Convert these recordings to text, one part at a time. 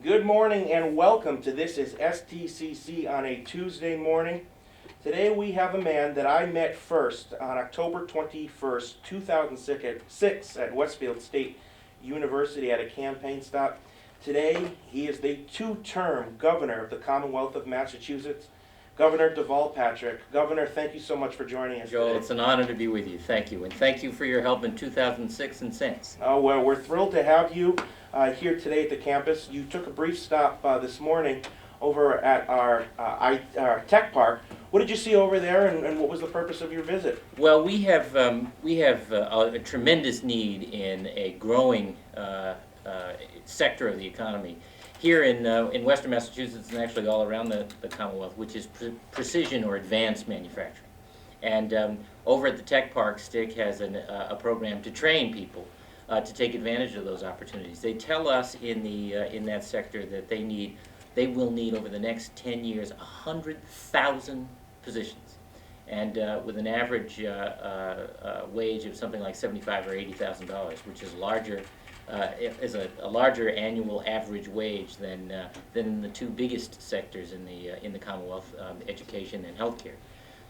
Good morning and welcome to This is STCC on a Tuesday morning. Today we have a man that I met first on October 21st, 2006 at Westfield State University at a campaign stop. Today he is the two-term governor of the Commonwealth of Massachusetts, Governor Deval Patrick. Governor, thank you so much for joining us Joel, today. it's an honor to be with you. Thank you. And thank you for your help in 2006 and since. Oh, well, we're thrilled to have you here today at the campus. You took a brief stop this morning over at our tech park. What did you see over there, and what was the purpose of your visit? Well, we have a tremendous need in a growing sector of the economy here in Western Massachusetts and actually all around the Commonwealth, which is precision or advanced manufacturing. And over at the tech park, STIC has a program to train people to take advantage of those opportunities. They tell us in that sector that they will need over the next 10 years 100,000 positions, and with an average wage of something like $75,000 or $80,000, which is a larger annual average wage than the two biggest sectors in the Commonwealth, education and healthcare.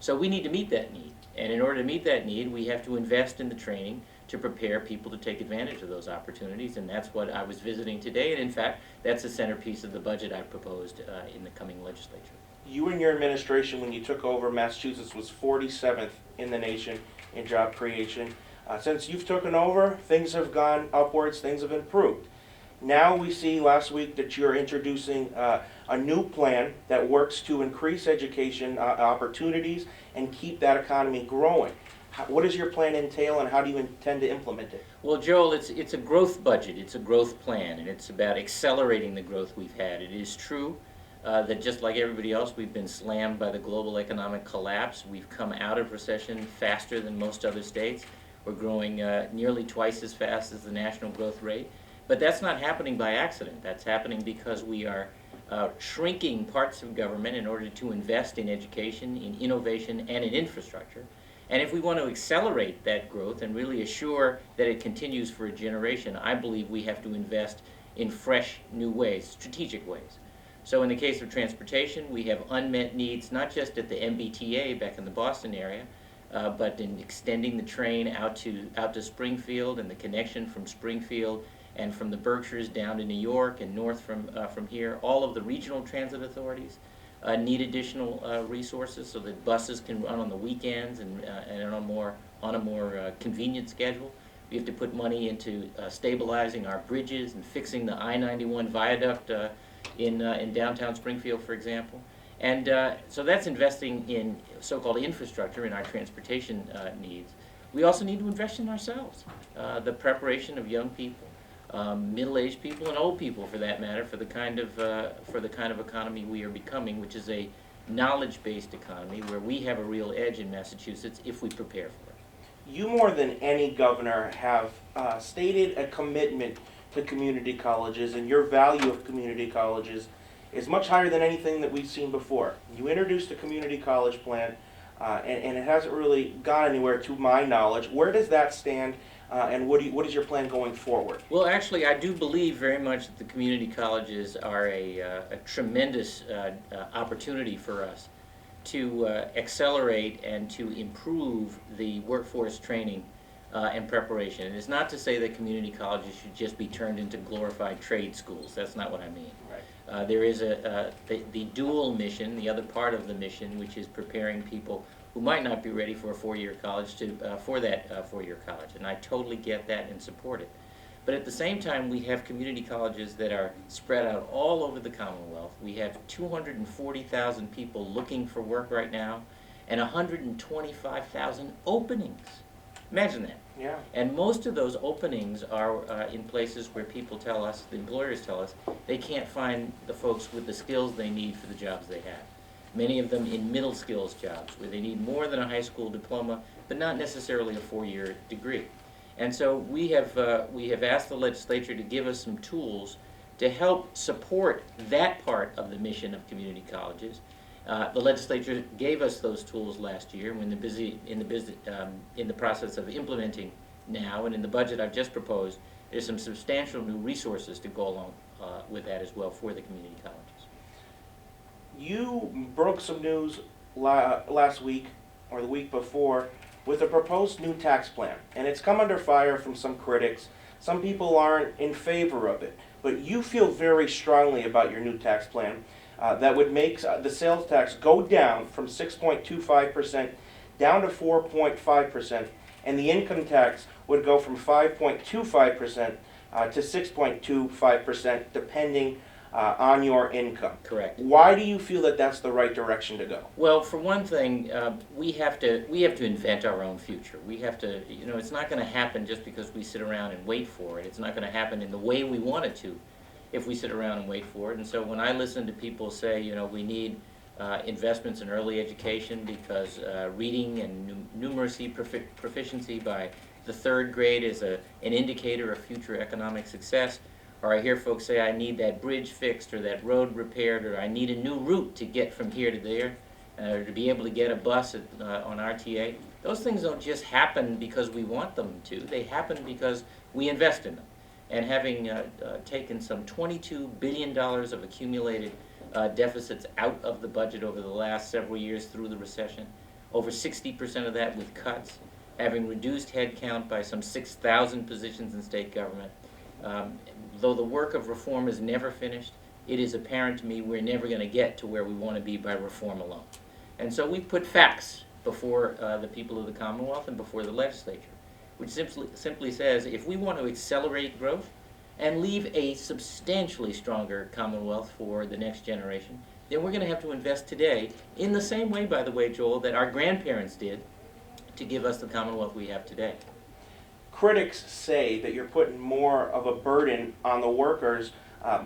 So we need to meet that need, and in order to meet that need, we have to invest in the training to prepare people to take advantage of those opportunities, and that's what I was visiting today, and in fact, that's the centerpiece of the budget I proposed in the coming legislature. You and your administration, when you took over, Massachusetts was 47th in the nation in job creation. Since you've taken over, things have gone upwards, things have improved. Now we see last week that you're introducing a new plan that works to increase education opportunities and keep that economy growing. What does your plan entail, and how do you intend to implement it? Well, Joel, it's a growth budget, it's a growth plan, and it's about accelerating the growth we've had. It is true that just like everybody else, we've been slammed by the global economic collapse. We've come out of recession faster than most other states. We're growing nearly twice as fast as the national growth rate. But that's not happening by accident. That's happening because we are shrinking parts of government in order to invest in education, in innovation, and in infrastructure. And if we want to accelerate that growth and really assure that it continues for a generation, I believe we have to invest in fresh, new ways, strategic ways. So in the case of transportation, we have unmet needs, not just at the MBTA back in the Boston area, but in extending the train out to Springfield, and the connection from Springfield and from the Berkshires down to New York and north from here. All of the regional transit authorities need additional resources so that buses can run on the weekends and on a more convenient schedule. We have to put money into stabilizing our bridges and fixing the I-91 viaduct in downtown Springfield, for example. And so that's investing in so-called infrastructure in our transportation needs. We also need to invest in ourselves, the preparation of young people, middle-aged people, and old people, for that matter, for the kind of economy we are becoming, which is a knowledge-based economy where we have a real edge in Massachusetts if we prepare for it. You, more than any governor, have stated a commitment to community colleges, and your value of community colleges is much higher than anything that we've seen before. You introduced a community college plan, and it hasn't really gone anywhere to my knowledge. Where does that stand, and what is your plan going forward? Well, actually, I do believe very much that the community colleges are a tremendous opportunity for us to accelerate and to improve the workforce training and preparation. And it's not to say that community colleges should just be turned into glorified trade schools. That's not what I mean. Right. There is the dual mission, the other part of the mission, which is preparing people who might not be ready for a four-year college for that four-year college. And I totally get that and support it. But at the same time, we have community colleges that are spread out all over the Commonwealth. We have 240,000 people looking for work right now, and 125,000 openings. Imagine that. Yeah. And most of those openings are in places where people tell us, the employers tell us, they can't find the folks with the skills they need for the jobs they have. Many of them in middle skills jobs, where they need more than a high school diploma, but not necessarily a four-year degree. And so we have asked the legislature to give us some tools to help support that part of the mission of community colleges. The legislature gave us those tools last year. We're in the process of implementing now, and in the budget I've just proposed, there's some substantial new resources to go along with that as well for the community colleges. You broke some news last week or the week before with a proposed new tax plan, and it's come under fire from some critics. Some people aren't in favor of it, but you feel very strongly about your new tax plan that would make the sales tax go down from 6.25% down to 4.5%, and the income tax would go from 5.25% to 6.25%, depending on your income. Correct. Why do you feel that that's the right direction to go? Well, for one thing, we have to invent our own future. We have to, it's not going to happen just because we sit around and wait for it. It's not going to happen in the way we want it to if we sit around and wait for it. And so when I listen to people say, we need investments in early education because reading and numeracy proficiency by the third grade is an indicator of future economic success, or I hear folks say I need that bridge fixed or that road repaired, or I need a new route to get from here to there, or to be able to get a bus on RTA. Those things don't just happen because we want them to. They happen because we invest in them. And having taken some $22 billion of accumulated deficits out of the budget over the last several years through the recession, over 60% of that with cuts, having reduced headcount by some 6,000 positions in state government. Though the work of reform is never finished, it is apparent to me we're never going to get to where we want to be by reform alone. And so we put facts before the people of the Commonwealth and before the legislature, which simply says if we want to accelerate growth and leave a substantially stronger Commonwealth for the next generation, then we're going to have to invest today in the same way, by the way, Joel, that our grandparents did to give us the Commonwealth we have today. Critics say that you're putting more of a burden on the workers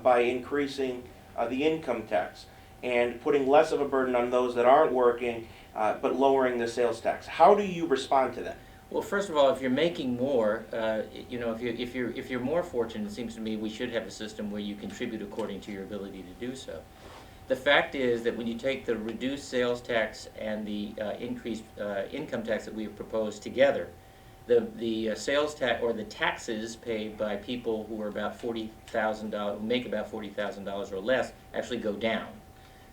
by increasing the income tax and putting less of a burden on those that aren't working, but lowering the sales tax. How do you respond to that? Well, first of all, if you're making more, if you're more fortunate, it seems to me we should have a system where you contribute according to your ability to do so. The fact is that when you take the reduced sales tax and the increased income tax that we have proposed together, the sales tax or the taxes paid by people who are about $40,000, who make about $40,000 or less, actually go down.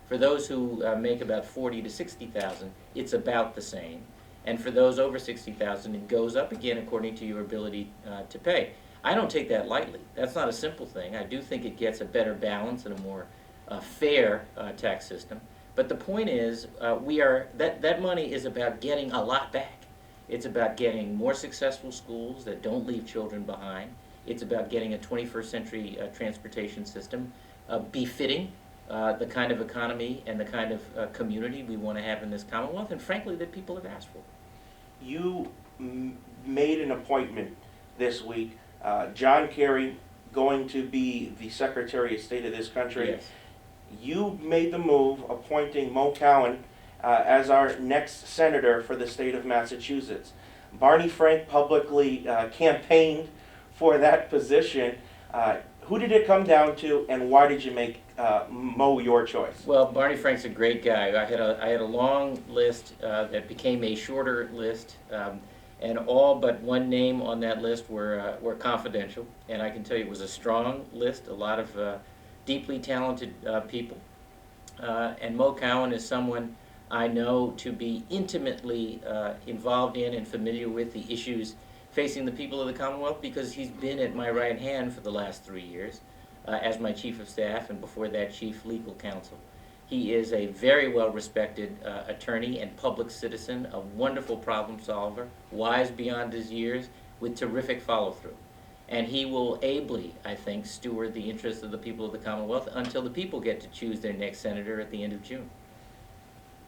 For those who make about $40,000 to $60,000, it's about the same. And for those over $60,000, it goes up again according to your ability to pay. I don't take that lightly. That's not a simple thing. I do think it gets a better balance and a more fair tax system. But the point is, that money is about getting a lot back. It's about getting more successful schools that don't leave children behind. It's about getting a 21st century transportation system befitting the kind of economy and the kind of community we want to have in this Commonwealth, and frankly, that people have asked for. You made an appointment this week. John Kerry going to be the Secretary of State of this country. Yes. You made the move appointing Mo Cowan as our next senator for the state of Massachusetts. Barney Frank publicly campaigned for that position. Who did it come down to, and why did you make Mo your choice? Well, Barney Frank's a great guy. I had a long list that became a shorter list, and all but one name on that list were confidential. And I can tell you it was a strong list, a lot of deeply talented people. And Mo Cowan is someone I know to be intimately involved in and familiar with the issues facing the people of the Commonwealth, because he's been at my right hand for the last 3 years as my Chief of Staff, and before that Chief Legal Counsel. He is a very well-respected attorney and public citizen, a wonderful problem solver, wise beyond his years, with terrific follow-through. And he will ably, I think, steward the interests of the people of the Commonwealth until the people get to choose their next senator at the end of June.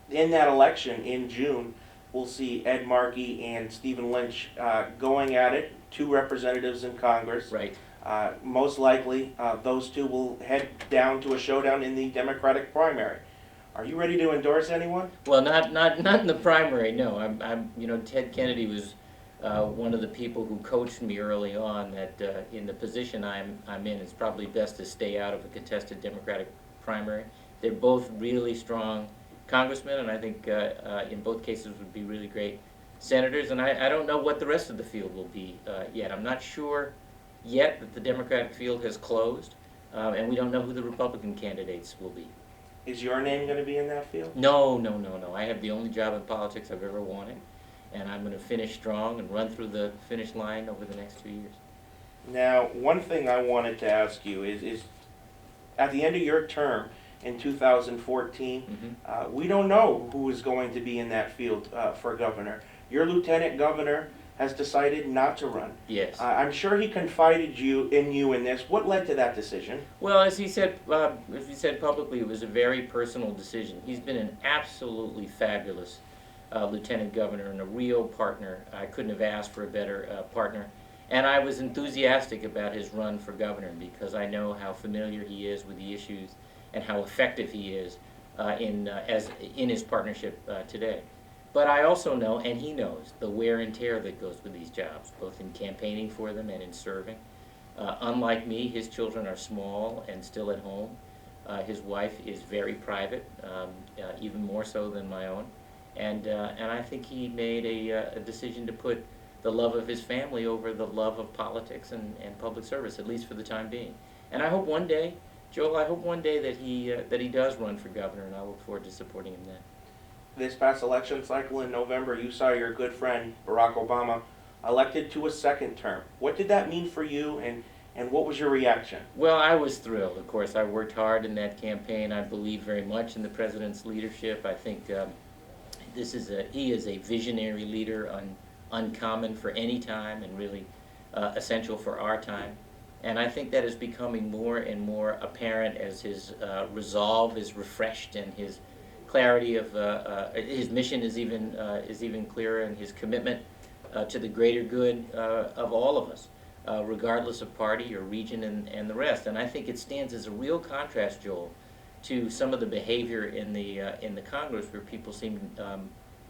In that election in June, we'll see Ed Markey and Stephen Lynch going at it, 2 representatives in Congress. Right. Most likely, those two will head down to a showdown in the Democratic primary. Are you ready to endorse anyone? Well, not in the primary. No, I'm Ted Kennedy was one of the people who coached me early on that in the position I'm in, it's probably best to stay out of a contested Democratic primary. They're both really strong congressmen, and I think in both cases would be really great senators. And I don't know what the rest of the field will be yet. I'm not sure yet that the Democratic field has closed, and we don't know who the Republican candidates will be. Is your name going to be in that field? No, no, no, no. I have the only job in politics I've ever wanted, and I'm going to finish strong and run through the finish line over the next 2 years. Now, one thing I wanted to ask you is at the end of your term in 2014, we don't know who is going to be in that field for governor. Your lieutenant governor has decided not to run. Yes. I'm sure he confided in you in this. What led to that decision? Well, as he said publicly, it was a very personal decision. He's been an absolutely fabulous lieutenant governor and a real partner. I couldn't have asked for a better partner. And I was enthusiastic about his run for governor because I know how familiar he is with the issues and how effective he is in his partnership today. But I also know, and he knows, the wear and tear that goes with these jobs, both in campaigning for them and in serving. Unlike me, his children are small and still at home. His wife is very private, even more so than my own. And I think he made a decision to put the love of his family over the love of politics and public service, at least for the time being. And I hope one day, Joel, I hope one day that he does run for governor, and I look forward to supporting him then. This past election cycle in November, you saw your good friend Barack Obama elected to a second term. What did that mean for you, and what was your reaction? Well, I was thrilled. Of course, I worked hard in that campaign. I believe very much in the president's leadership. I think he is a visionary leader, uncommon for any time and really essential for our time. And I think that is becoming more and more apparent as his resolve is refreshed and his clarity of his mission is even clearer, and his commitment to the greater good of all of us, regardless of party or region and the rest. And I think it stands as a real contrast, Joel, to some of the behavior in the Congress where people seem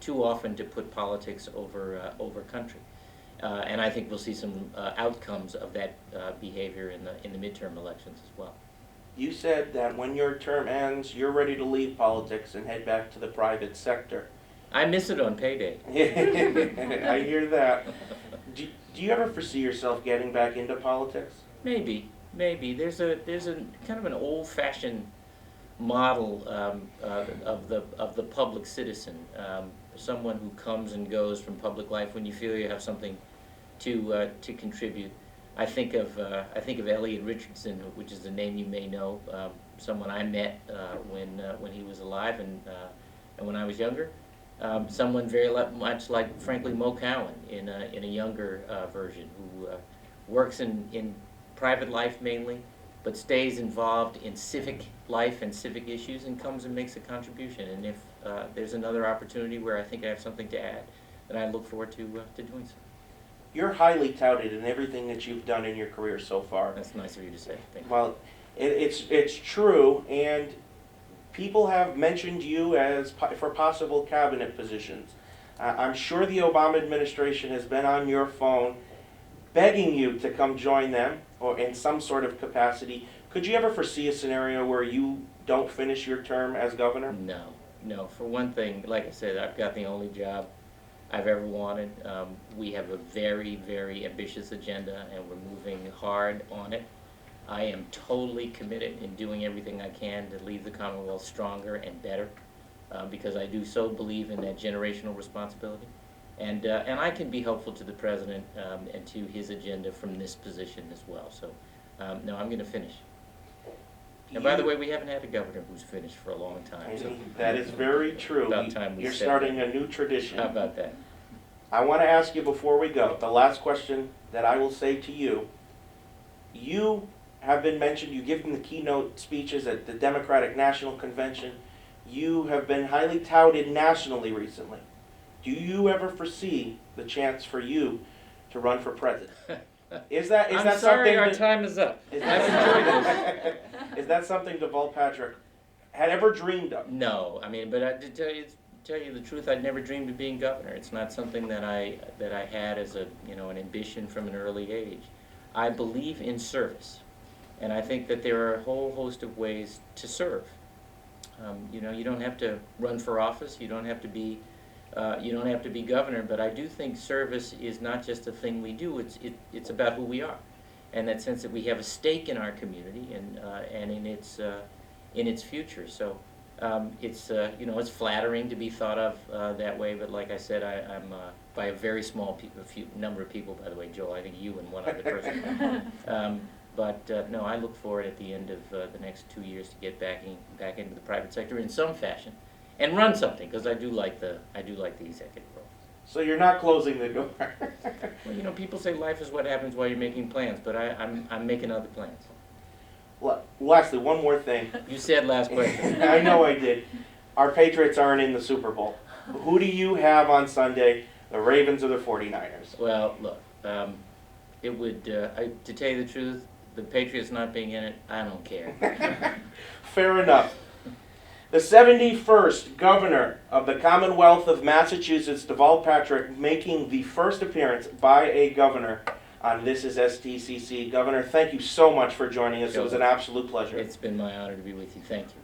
too often to put politics over country. And I think we'll see some outcomes of that behavior in the midterm elections as well. You said that when your term ends, you're ready to leave politics and head back to the private sector. I miss it on payday. I hear that. Do you ever foresee yourself getting back into politics? Maybe. There's a kind of an old-fashioned model of the public citizen, someone who comes and goes from public life when you feel you have something to contribute. I think of Elliot Richardson, which is a name you may know, someone I met when he was alive and when I was younger. Someone very much like, frankly, Mo Cowan in a younger version, who works in private life mainly, but stays involved in civic life and civic issues and comes and makes a contribution. And if there's another opportunity where I think I have something to add, then I look forward to doing so. You're highly touted in everything that you've done in your career so far. That's nice of you to say. Thank you. Well, it's true, and people have mentioned you for possible cabinet positions. I'm sure the Obama administration has been on your phone begging you to come join them or in some sort of capacity. Could you ever foresee a scenario where you don't finish your term as governor? No. For one thing, like I said, I've got the only job I've ever wanted. We have a very, very ambitious agenda, and we're moving hard on it. I am totally committed in doing everything I can to leave the Commonwealth stronger and better, because I do so believe in that generational responsibility. And I can be helpful to the President and to his agenda from this position as well. So, no, I'm going to finish. And by the way, we haven't had a governor who's finished for a long time. So that is very true. About time we You're said starting that. a new tradition. How about that? I want to ask you before we go, the last question that I will say to you. You have been mentioned, you've given the keynote speeches at the Democratic National Convention. You have been highly touted nationally recently. Do you ever foresee the chance for you to run for president? Is that I'm sorry, something our time is up. Is I've enjoyed this. Is that something Deval Patrick had ever dreamed of? No, I mean, but to tell you the truth, I'd never dreamed of being governor. It's not something that I had as an ambition from an early age. I believe in service, and I think that there are a whole host of ways to serve. You don't have to run for office. You don't have to be governor. But I do think service is not just a thing we do. It's about who we are, and that sense that we have a stake in our community and in its future. So it's you know, it's flattering to be thought of that way. But like I said, I'm by a very small number of people. By the way, Joel, I think you and one other person. No, I look forward at the end of the next 2 years to get back into the private sector in some fashion, and run something, because I do like the executive role. So you're not closing the door. Well, you know, people say life is what happens while you're making plans, but I'm making other plans. Lastly, one more thing. You said last question. I know I did. Our Patriots aren't in the Super Bowl. Who do you have on Sunday, the Ravens or the 49ers? Well, look, it would, to tell you the truth, the Patriots not being in it, I don't care. Fair enough. The 71st Governor of the Commonwealth of Massachusetts, Deval Patrick, making the first appearance by a governor on This is STCC. Governor, thank you so much for joining us. It was an absolute pleasure. It's been my honor to be with you. Thank you.